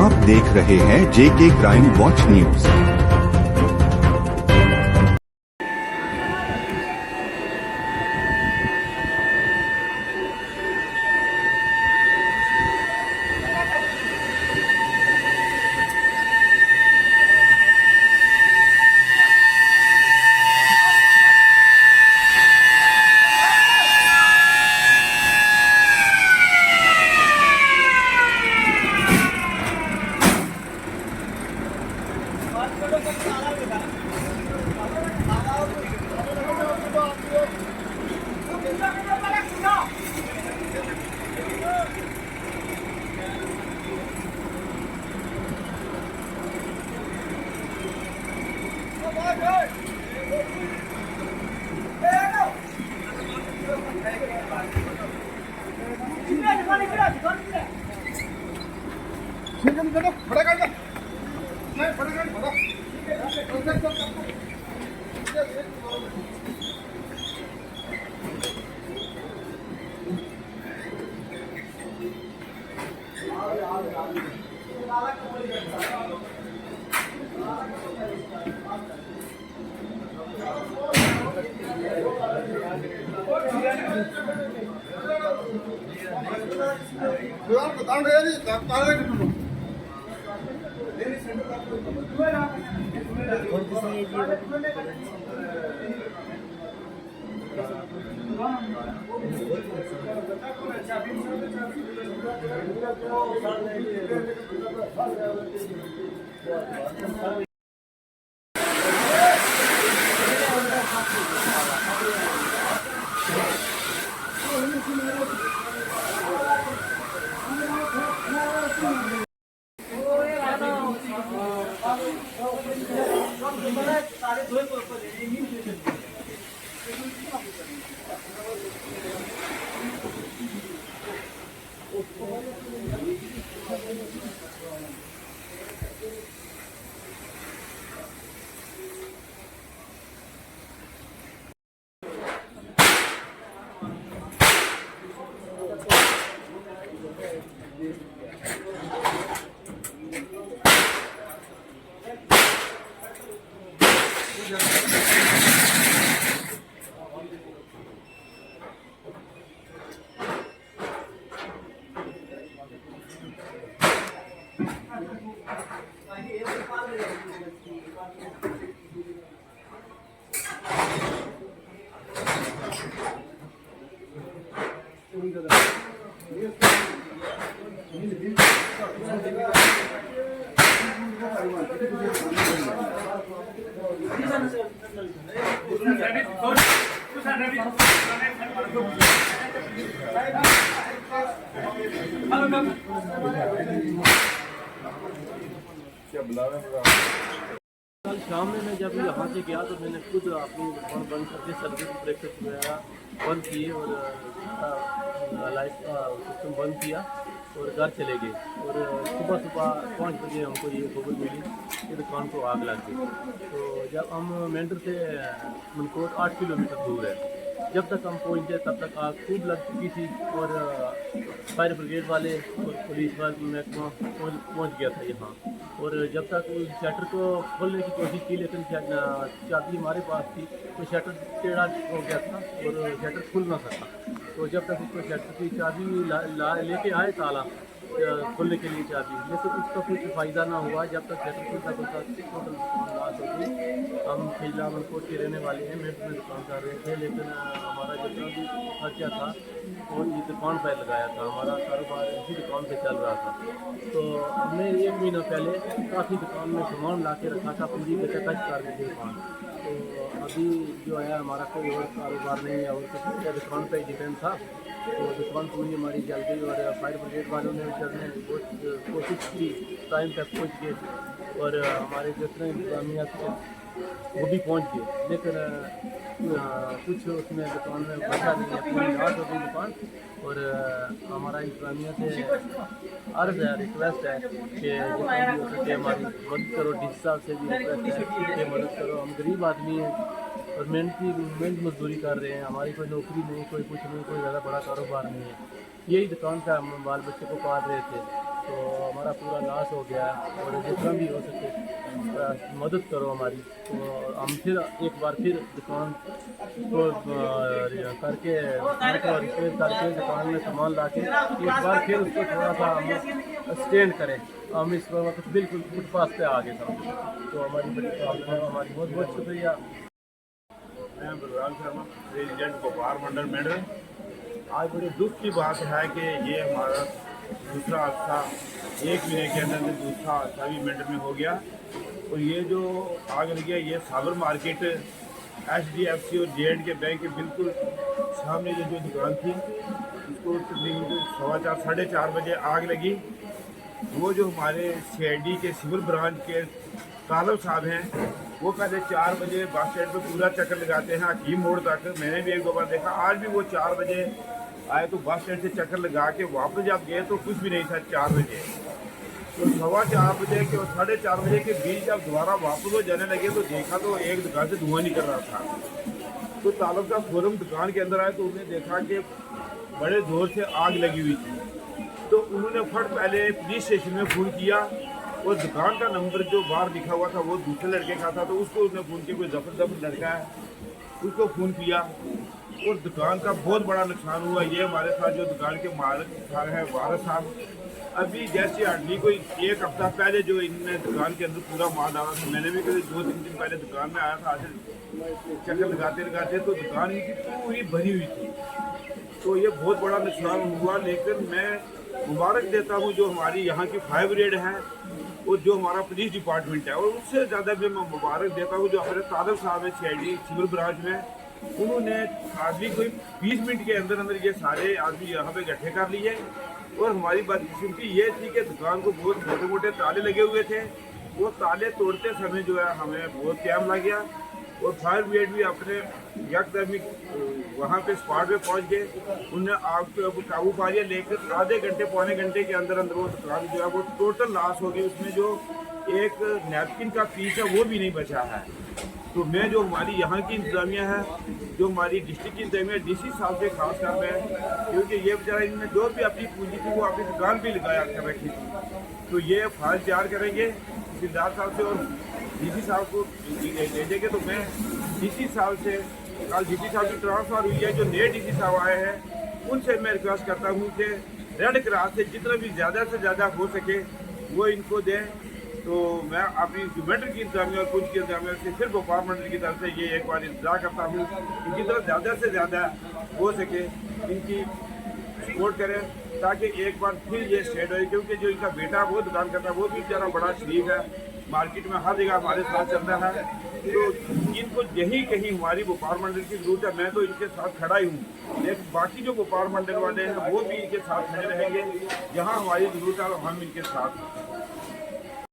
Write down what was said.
आप देख रहे हैं जेके क्राइम वॉच न्यूज। कल शाम में मैं जब यहाँ से गया तो मैंने खुद अपनी दुकान बंद करके सर्विस ब्रेकर वगैरह बंद किए और लाइट का सिस्टम बंद किया और घर चले गए। और सुबह सुबह 5 बजे हमको ये खबर मिली कि दुकान को आग लग गई। तो जब हम मेंढर से मनकोट 8 किलोमीटर दूर है, जब तक हम पहुँचे तब तक आग खूब लग चुकी थी और फायर ब्रिगेड वाले और पुलिस वाले महकमा पहुँच गया था यहाँ। और जब तक उस शटर को खोलने की कोशिश की लेकिन चाबी हमारे पास थी तो शटर टेढ़ा हो गया था और शटर खुल ना सका। तो जब तक उसको शटर की चाबी लेके आए ताला खोलने के लिए चाबी, लेकिन उसका कुछ फ़ायदा ना हुआ। जब तक शटर खुलता टोटल लॉस हो गई। हम खिला मनकोट के रहने वाले हैं, मेरे में दुकान कर रहे थे, लेकिन हमारा जितना भी खर्चा था वो ये दुकान पर लगाया था। हमारा कारोबार इसी दुकान पे चल रहा था। तो हमने 1 महीना पहले काफ़ी दुकान में सामान ला के रखा था, पूरी कच कर दी थी दुकान। तो अभी जो है हमारा कोई और कारोबार नहीं है और कुछ दुकान पर ही डिपेंड था। तो दुकान पूरी हमारी जल गई और फायर ब्रिगेड वालों ने चलने बहुत कोशिश की, टाइम तक पहुँच गए और हमारे जितने इंतजामिया थे वो भी पहुँच गए, लेकिन कुछ उसमें दुकान में बचा नहीं है, पूरी रात हो गई दुकान। और हमारा इंतजामिया से अर्ज़ है, रिक्वेस्ट है कि जितना भी हो सके हमारी मदद करो। डीसी साहब से भी रिक्वेस्ट है कि मदद करो। हम गरीब आदमी हैं और मेहनत मजदूरी कर रहे हैं, हमारी कोई नौकरी नहीं, कोई कुछ नहीं, कोई ज़्यादा बड़ा कारोबार नहीं है। यही दुकान से हम बाल बच्चे को पाल रहे थे। तो हमारा पूरा नाश हो गया है और जितना भी हो सके मदद करो हमारी। तो हम फिर एक बार फिर दुकान को करके रिपेयर करके दुकान में सामान ला के एक बार फिर उसको थोड़ा सा हम स्टैंड करें। हम इस वक्त बिल्कुल फुटपाथ पे आ गए था। तो हमारी बहुत बहुत शुक्रिया। मैं बलराम शर्मा, प्रेसिडेंट व्यापार मंडल मेडल। आज बड़े दुख की बात है कि ये हमारा दूसरा हादसा 1 महीने के अंदर में दूसरा हादसा भी मेडल में हो गया। और ये जो आग लगी है ये साबर मार्केट HDFC और J&K बैंक के बिल्कुल सामने जो दुकान थी उसको तकरीबन 4:15 साढ़े 4 बजे आग लगी। वो जो हमारे CID के सिविल ब्रांच के कालब साहब हैं वो पहले 4 बजे बस स्टैंड पर पूरा चक्कर लगाते हैं हकीम मोड़ तक। मैंने भी 1-2 बार देखा। आज भी वो 4 बजे आए तो बस स्टैंड से चक्कर लगा के वापस जब गए तो कुछ भी नहीं था 4 बजे। तो 4:15 बजे के और 4:30 बजे के बीच जब दोबारा वापस वो जाने लगे तो देखा तो एक दुकान से धुआं निकल रहा था। तो तालब का फोरम दुकान के अंदर आए तो उन्होंने देखा कि बड़े जोर से आग लगी हुई थी। तो उन्होंने फट पहले पुलिस स्टेशन में फ़ोन किया और दुकान का नंबर जो बाहर लिखा हुआ था वो दूसरे लड़के का था। तो उसको उसने फ़ोन किया, कोई जबरदस्त लड़का है उसको फ़ोन किया और दुकान का बहुत बड़ा नुकसान हुआ। ये हमारे साथ जो दुकान के मालिक हैं वारस साहब, अभी जैसे हार्डली कोई 1 हफ्ता पहले जो इनने दुकान के अंदर पूरा माल डाला था। मैंने भी कभी 2-3 दिन पहले दुकान में आया था। आज चक्कर लगाते लगाते तो दुकान इनकी पूरी भरी हुई थी। तो ये बहुत बड़ा नुकसान हुआ। लेकिन मैं मुबारक देता हूँ जो हमारी यहाँ की फायर ब्रिगेड है और जो हमारा पुलिस डिपार्टमेंट है। और उससे ज़्यादा भी मैं मुबारक देता हूँ जो हमारे तालब साहब है CID सिविल ब्रांच में। उन्होंने आदमी कोई 20 मिनट के अंदर अंदर ये सारे आदमी यहाँ पे इकट्ठे कर लिए। और हमारी बदकिस्मती ये थी कि दुकान को बहुत मोटे मोटे ताले लगे हुए थे। वो ताले तोड़ते समय जो है हमें बहुत टाइम लग गया। और फायर ब्रिगेड भी अपने यकदमी वहाँ पे स्पॉट पे पहुँच गए। उन्होंने आग पे काबू पा लिया। लेकिन आधे घंटे पौने घंटे के अंदर अंदर वो दुकान जो है वो टोटल लॉस हो गई। उसमें जो एक नैपकिन का पीस है वो भी नहीं बचा है। तो मैं जो हमारी यहाँ की इंतजामिया है, जो हमारी डिस्ट्रिक्ट की इंतजामिया DC साहब से खास कर रहे हैं, क्योंकि ये बेचारा इन्होंने जो भी अपनी पूंजी थी वो अपनी दुकान भी लगाया कर रखी थी। तो ये फाइल तैयार करेंगे तहसीलदार साहब से और DC साहब को भेजेंगे। तो मैं DC साहब से कल DC साहब की ट्रांसफ़र हुई है, जो नए DC साहब आए हैं उनसे मैं रिक्वेस्ट करता हूँ कि रेड क्रॉस से जितना भी ज़्यादा से ज़्यादा हो सके वो इनको दें। तो मैं अपनी मेडल की इंतजामिया और पुलिस की इंतजामिया से फिर व्यापार मंडल की तरफ से ये एक बार इंतजार करता हूँ इनकी तरफ ज़्यादा से ज़्यादा हो सके इनकी सपोर्ट करें ताकि एक बार फिर ये स्टेट हो। क्योंकि जो इनका बेटा वो दुकान करता है वो भी बेचारा बड़ा शरीफ है, मार्केट में हर जगह हमारे साथ चल रहा है। तो इनको यही कहीं हमारी व्यापार मंडल की जरूरत है। मैं तो इनके साथ खड़ा ही हूँ, लेकिन बाकी जो व्यापार मंडल वाले हैं वो भी इनके साथ खड़े रहेंगे। जहाँ हमारी जरूरत है हम इनके साथ